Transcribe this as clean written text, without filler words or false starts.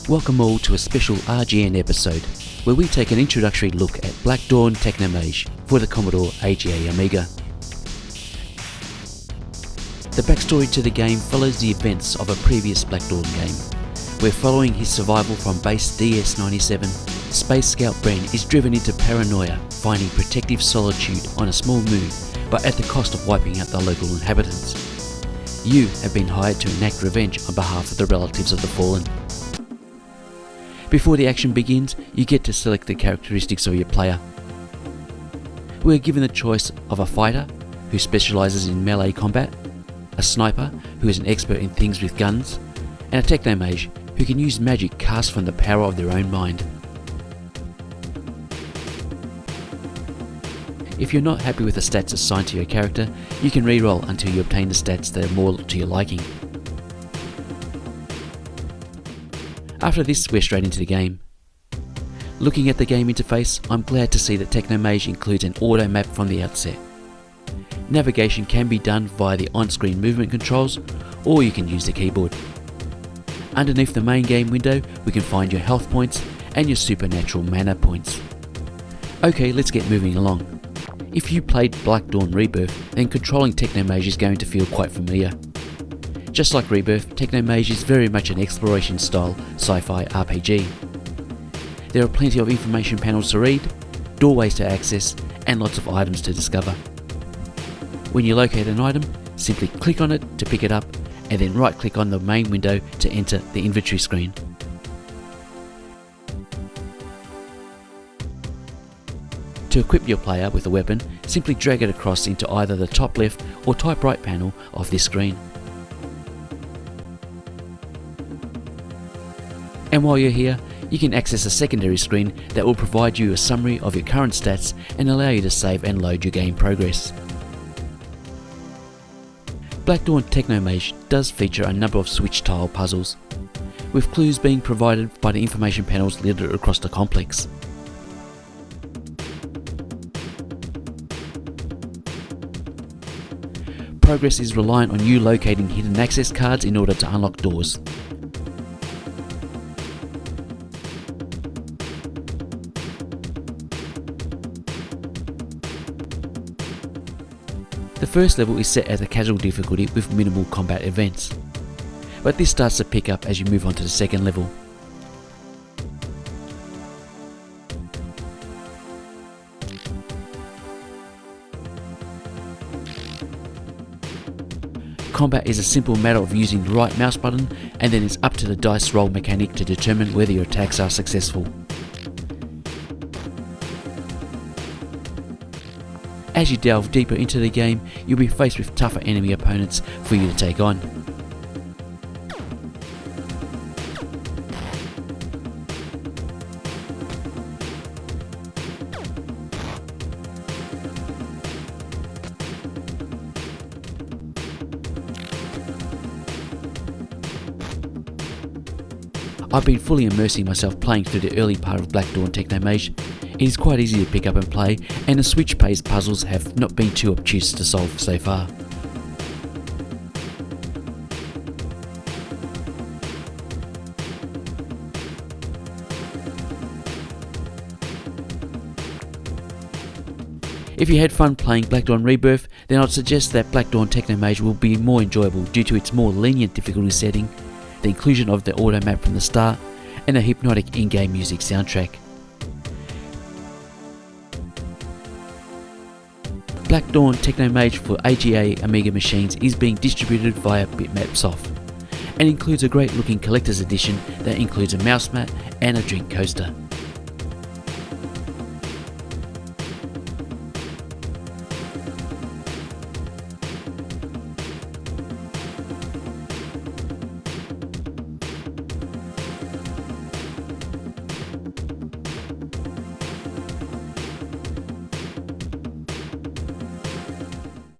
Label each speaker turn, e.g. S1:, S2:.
S1: Welcome all to a special RGN episode where we take an introductory look at Blackdawn Technomage for the Commodore AGA Amiga. The backstory to the game follows the events of a previous Blackdawn game, where following his survival from base DS-97, Space Scout Bren is driven into paranoia, finding protective solitude on a small moon, but at the cost of wiping out the local inhabitants. You have been hired to enact revenge on behalf of the relatives of the fallen. Before the action begins, you get to select the characteristics of your player. We are given the choice of a fighter, who specialises in melee combat, a sniper, who is an expert in things with guns, and a technomage, who can use magic cast from the power of their own mind. If you're not happy with the stats assigned to your character, you can re-roll until you obtain the stats that are more to your liking. After this, we're straight into the game. Looking at the game interface, I'm glad to see that Technomage includes an auto map from the outset. Navigation can be done via the on-screen movement controls, or you can use the keyboard. Underneath the main game window, we can find your health points and your supernatural mana points. Okay, let's get moving along. If you played Blackdawn Rebirth, then controlling Technomage is going to feel quite familiar. Just like Rebirth, Technomage is very much an exploration style sci-fi RPG. There are plenty of information panels to read, doorways to access, and lots of items to discover. When you locate an item, simply click on it to pick it up, and then right click on the main window to enter the inventory screen. To equip your player with a weapon, simply drag it across into either the top left or top right panel of this screen. And while you're here, you can access a secondary screen that will provide you a summary of your current stats and allow you to save and load your game progress. Blackdawn Technomage does feature a number of switch tile puzzles, with clues being provided by the information panels littered across the complex. Progress is reliant on you locating hidden access cards in order to unlock doors. The first level is set at a casual difficulty with minimal combat events, but this starts to pick up as you move on to the second level. Combat is a simple matter of using the right mouse button, and then it's up to the dice roll mechanic to determine whether your attacks are successful. As you delve deeper into the game, you'll be faced with tougher enemy opponents for you to take on. I've been fully immersing myself playing through the early part of Blackdawn Technomage. It is quite easy to pick up and play, and the switch-based puzzles have not been too obtuse to solve so far. If you had fun playing Blackdawn Rebirth, then I'd suggest that Blackdawn Technomage will be more enjoyable due to its more lenient difficulty setting, the inclusion of the auto map from the start, and a hypnotic in-game music soundtrack. Blackdawn Technomage for AGA Amiga machines is being distributed via BitmapSoft, and includes a great looking collector's edition that includes a mouse mat and a drink coaster.